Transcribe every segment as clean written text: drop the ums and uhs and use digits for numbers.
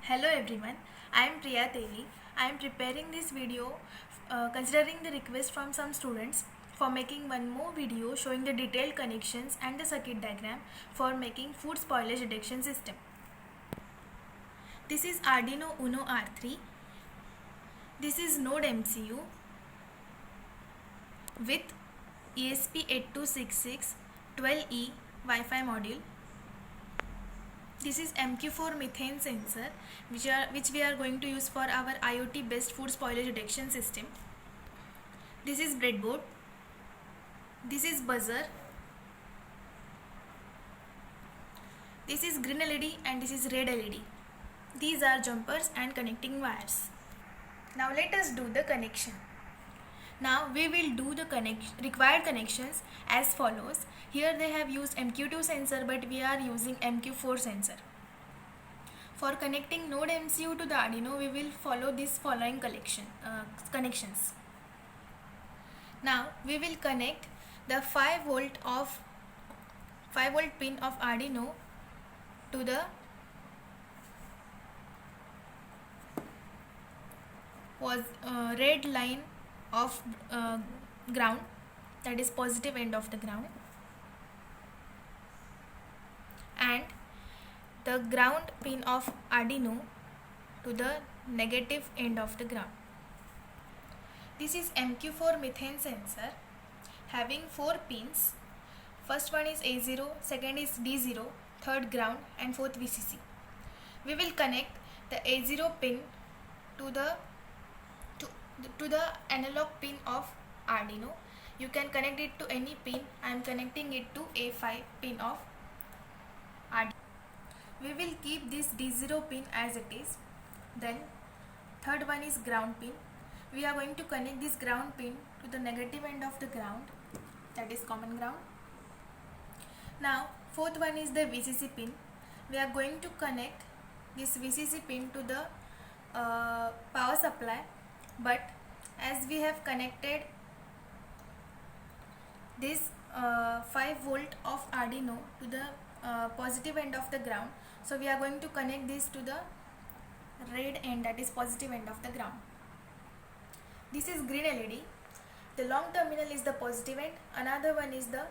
Hello everyone, I am Priya Teli. I am preparing this video considering the request from some students for making one more video showing the detailed connections and the circuit diagram for making food spoilage detection system. This is Arduino Uno R3. This is Node MCU with ESP8266 12E Wi-Fi module. This is MQ4 methane sensor which we are going to use for our IoT based food spoilage detection system. This is breadboard. This is buzzer. This is green LED and this is red LED. These are jumpers and connecting wires. Now let us do the connection. Now we will do the required connections as follows. Here they have used MQ2 sensor but we are using MQ4 sensor. For connecting Node MCU to the Arduino, we will follow these following connections. Now we will connect the 5 volt pin of Arduino to the red line of ground, that is positive end of the ground, and the ground pin of Arduino to the negative end of the ground. This is MQ4 methane sensor having 4 pins. First one is A0, second is D0, third ground and fourth VCC. We will connect the A0 pin to the analog pin of Arduino. You can connect it to any pin. I am connecting it to A5 pin of Arduino. We will keep this D0 pin as it is. Then third one is ground pin. We are going to connect this ground pin to the negative end of the ground, that is common ground. Now fourth one is the VCC pin. We are going to connect this VCC pin to the power supply, but as we have connected this 5 volt of Arduino to the positive end of the ground, so we are going to connect this to the red end, that is positive end of the ground. This is green LED. The long terminal is the positive end, another one is the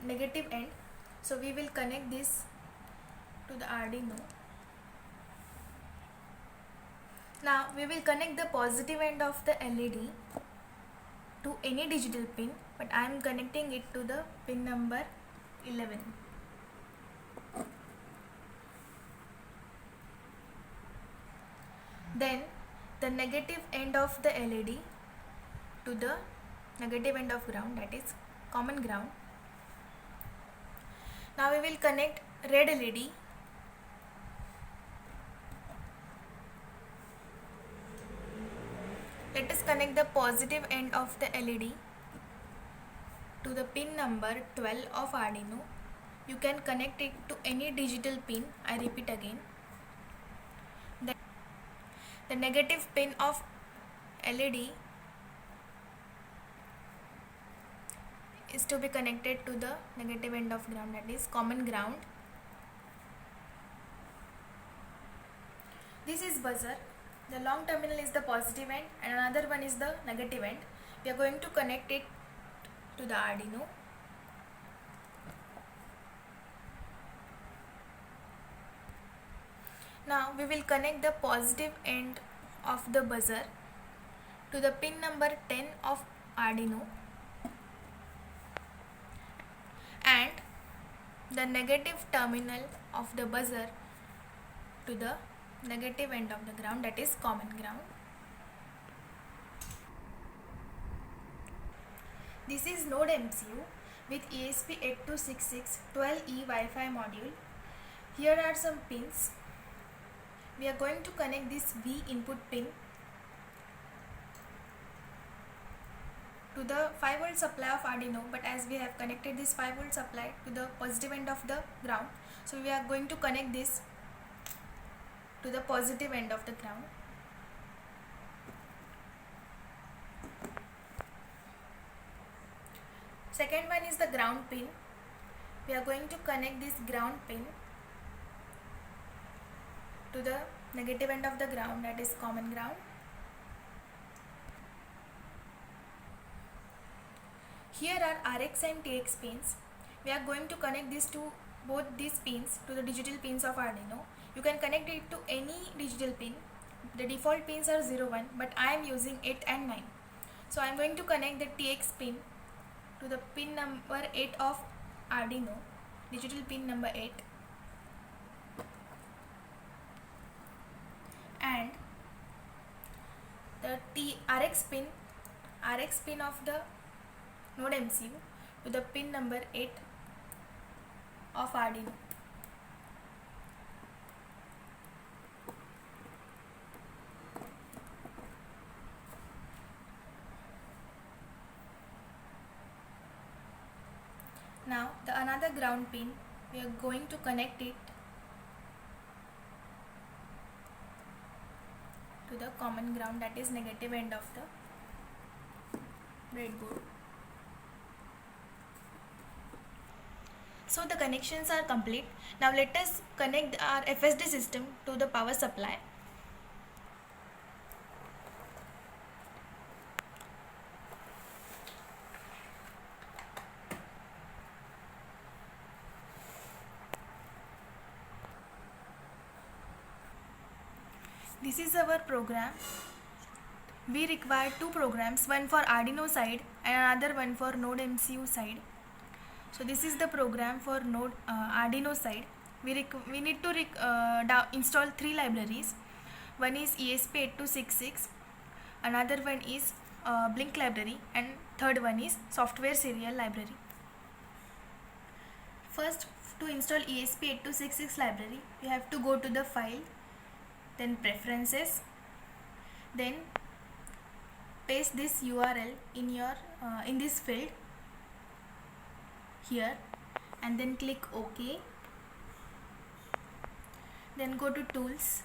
negative end. So we will connect this to the Arduino. Now we will connect the positive end of the LED to any digital pin, but I am connecting it to the pin number 11. Then the negative end of the LED to the negative end of ground, that is common ground. Now we will connect red LED Let us connect the positive end of the LED to the pin number 12 of Arduino. You can connect it to any digital pin. I repeat again. The negative pin of LED is to be connected to the negative end of ground, that is common ground. This is buzzer. The long terminal is the positive end and another one is the negative end. We are going to connect it to the Arduino. Now we will connect the positive end of the buzzer to the pin number 10 of Arduino and the negative terminal of the buzzer to the negative end of the ground, that is common ground. This is Node MCU with ESP8266 12E Wi-Fi module. Here are some pins. We are going to connect this V input pin to the 5 volt supply of Arduino, but as we have connected this 5 volt supply to the positive end of the ground, so we are going to connect this to the positive end of the ground. Second one is the ground pin. We are going to connect this ground pin to the negative end of the ground, that is common ground. Here are RX and TX pins. We are going to connect both these pins to the digital pins of Arduino. You can connect it to any digital pin. The default pins are 0, 1, but I am using 8 and 9. So I am going to connect the TX pin to the pin number 8 of Arduino, digital pin number 8, and the RX pin of the node MCU to the pin number 8 of Arduino. Now the another ground pin, we are going to connect it to the common ground, that is negative end of the breadboard. So the connections are complete. Now let us connect our FSD system to the power supply. This is our program. We require two programs, one for Arduino side and another one for Node MCU side. So this is the program for Node Arduino side. We need to install three libraries. One is ESP8266, another one is Blink library, and third one is software serial library. First, to install ESP8266 library, you have to go to the file, then preferences, then paste this URL in your in this field here, and then click OK. Then go to Tools,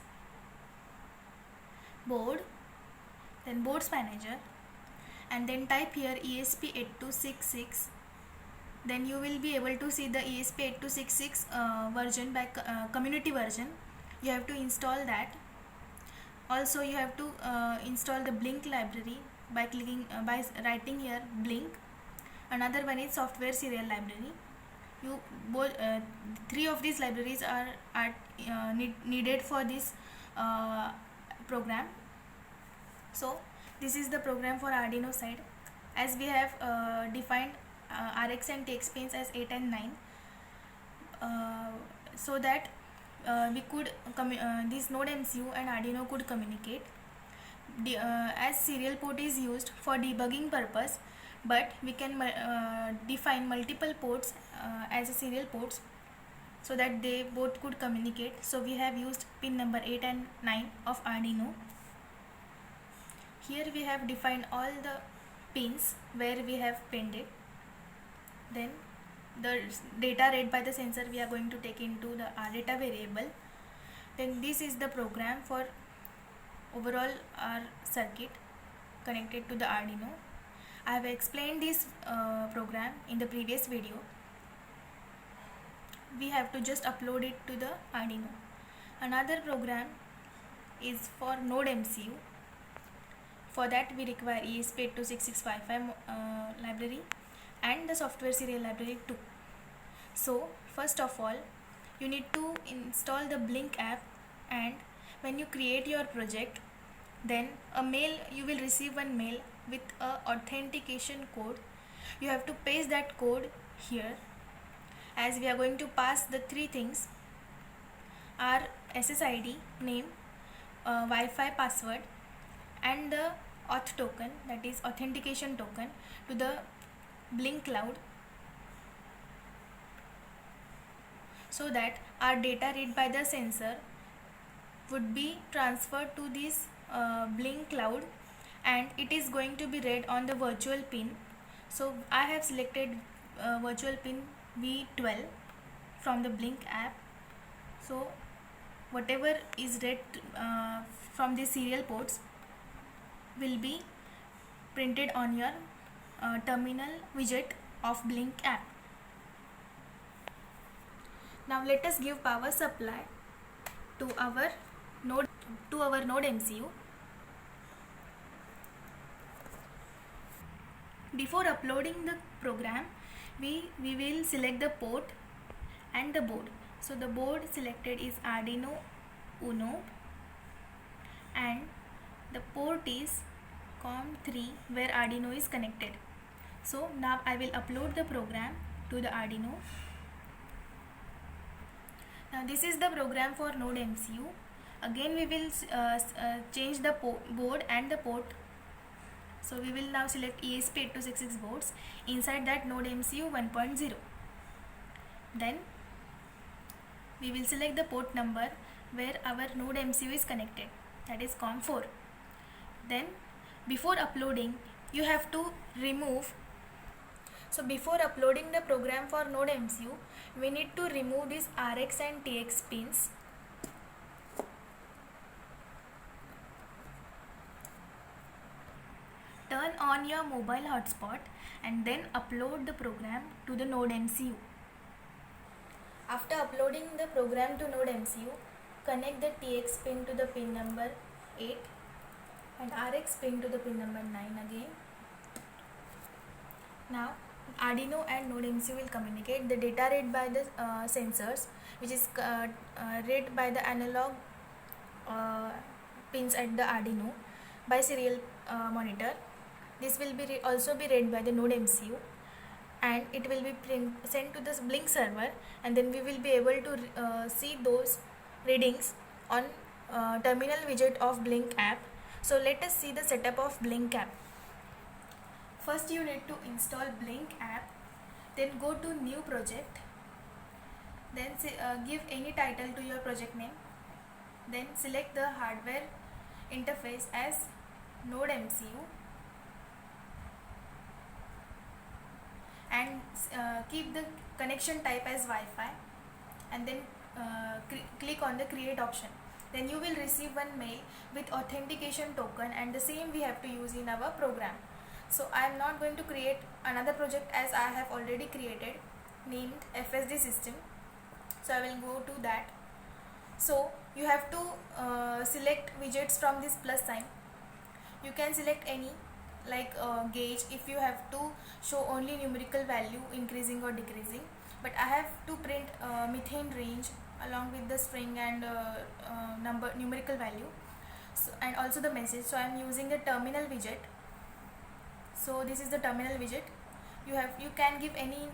Board, then Boards Manager, and then type here ESP8266. Then you will be able to see the ESP8266 version by community version. You have to install that. Also you have to install the Blink library by clicking by writing here Blink. Another one is software serial library. Three of these libraries are needed for this program. So this is the program for Arduino side. As we have defined RX and TX pins as 8 and 9, so that we could this Node MCU and Arduino could communicate. As serial port is used for debugging purpose, but we can define multiple ports as a serial ports so that they both could communicate. So we have used pin number 8 and 9 of Arduino. Here we have defined all the pins where we have pinned it. Then the data read by the sensor we are going to take into the data variable. Then this is the program for overall our circuit connected to the Arduino. I have explained this program in the previous video. We have to just upload it to the Arduino. Another program is for Node MCU. For that we require ESP826655 library and the software serial library too. So first of all, you need to install the Blink app, and when you create your project, then you will receive one mail with a authentication code. You have to paste that code here, as we are going to pass the three things: our SSID name, Wi-Fi password, and the auth token, that is authentication token, to the Blink cloud, so that our data read by the sensor would be transferred to this Blink cloud, and it is going to be read on the virtual pin. So I have selected virtual pin V12 from the Blink app. So whatever is read from the serial ports will be printed on your terminal widget of Blink app. Now let us give power supply to our Node MCU. Before uploading the program, we will select the port and the board. So the board selected is Arduino Uno and the port is COM3 where Arduino is connected. So now I will upload the program to the Arduino. Now this is the program for Node MCU. Again we will change the board and the port. So we will now select ESP8266 boards. Inside that Node MCU 1.0. Then we will select the port number where our Node MCU is connected, that is COM4. Then before uploading you have to remove. So before uploading the program for Node MCU, we need to remove these RX and TX pins. Turn on your mobile hotspot and then upload the program to the Node MCU. After uploading the program to Node MCU, connect the TX pin to the pin number 8 and RX pin to the pin number 9 again. Now Arduino and Node MCU will communicate. The data read by the sensors, which is read by the analog pins at the Arduino by serial monitor. This will be also be read by the Node MCU and it will be sent to the Blink server, and then we will be able to see those readings on terminal widget of Blink app. So let us see the setup of Blink app. First you need to install Blink app, then go to new project, then give any title to your project name, then select the hardware interface as Node MCU and keep the connection type as Wi-Fi, and then click on the create option. Then you will receive one mail with authentication token, and the same we have to use in our program. So I am not going to create another project as I have already created named FSD system. So I will go to that. So you have to select widgets from this plus sign. You can select any, like gauge if you have to show only numerical value increasing or decreasing, but I have to print methane range along with the string and numerical value, so, and also the message. So I am using a terminal widget. So this is the terminal widget. You can give any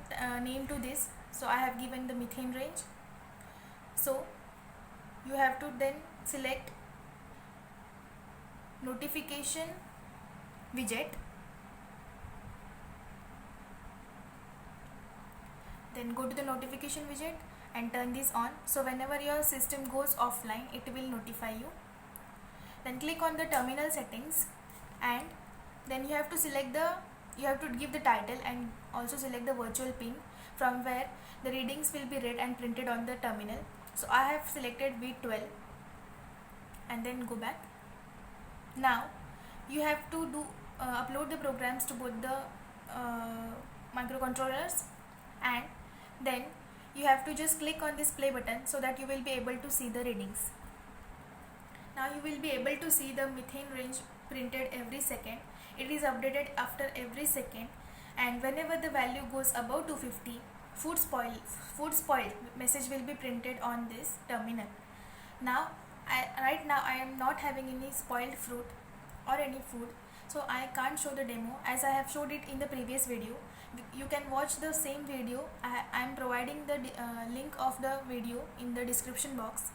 name to this. So I have given the methane range. So you have to then select notification widget, then go to the notification widget and turn this on. So whenever your system goes offline, it will notify you. Then click on the terminal settings, and then you have to give the title and also select the virtual pin from where the readings will be read and printed on the terminal. So I have selected V12 and then go back. Now you have to upload the programs to both the microcontrollers, and then you have to just click on this play button so that you will be able to see the readings. Now you will be able to see the methane range printed every second. It is updated after every second, and whenever the value goes above 250, food spoiled message will be printed on this terminal. Now right now I am not having any spoiled fruit or any food, so I can't show the demo as I have showed it in the previous video. You can watch the same video. I am providing the link of the video in the description box.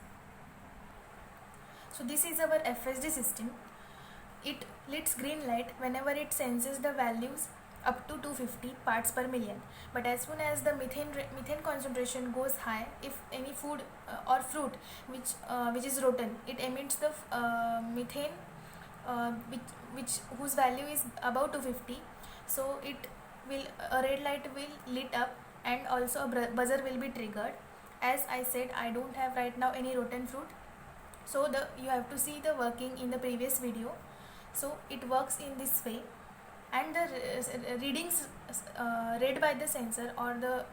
So this is our FSD system. It lights green light whenever it senses the values up to 250 parts per million, but as soon as the methane concentration goes high, if any food or fruit which is rotten, it emits the methane whose value is above 250. So a red light will lit up, and also a buzzer will be triggered. As I said, I don't have right now any rotten fruit, so you have to see the working in the previous video. So it works in this way, and the readings read by the sensor or the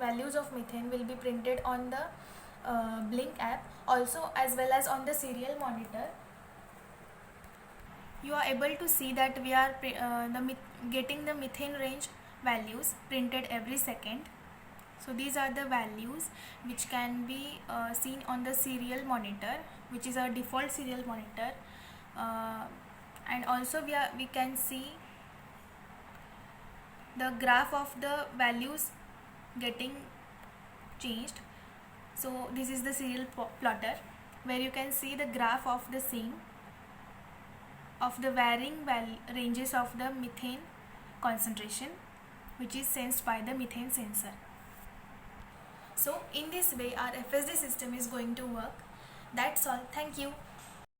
values of methane will be printed on the Blink app, also as well as on the serial monitor. You are able to see that we are getting the methane range values printed every second. So these are the values which can be seen on the serial monitor, which is our default serial monitor, and also we can see the graph of the values getting changed. So this is the serial plotter where you can see the graph of the same of the varying ranges of the methane concentration, which is sensed by the methane sensor. So in this way our FSD system is going to work. That's all. Thank you.